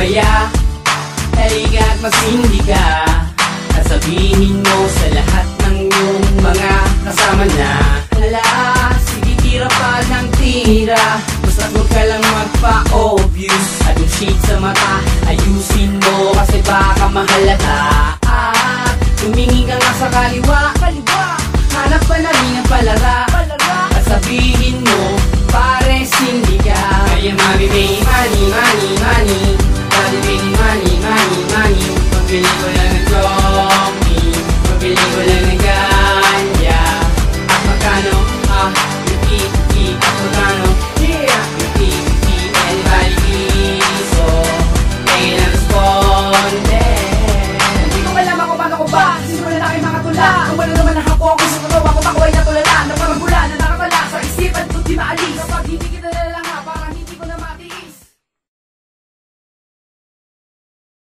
sumaya, halika at magsindi ka, at sabihin mo sa lahat ng iyong mga kasama na, hala, sige tira pa ng tira, basta huwag ka lang magpa-obvious. At yung shade sa mata, ayusin mo kasi baka mahalata. At tumingin ka nga sa kaliwa, hanap pa na rin ang palara, at sabihin mo, pare sindi ka. Kaya mami may money, money, money, mami may money, money, money. Pabili ko lang ng jockey, pabili ko lang ng ganja. At magkano, yung titi, at magkano, yung titi, and balikiso, ay na-responde. Hindi ko alam ako paano ko ba, sisimula na kayo mga tula. Kung wala naman ang hapon, gusto ko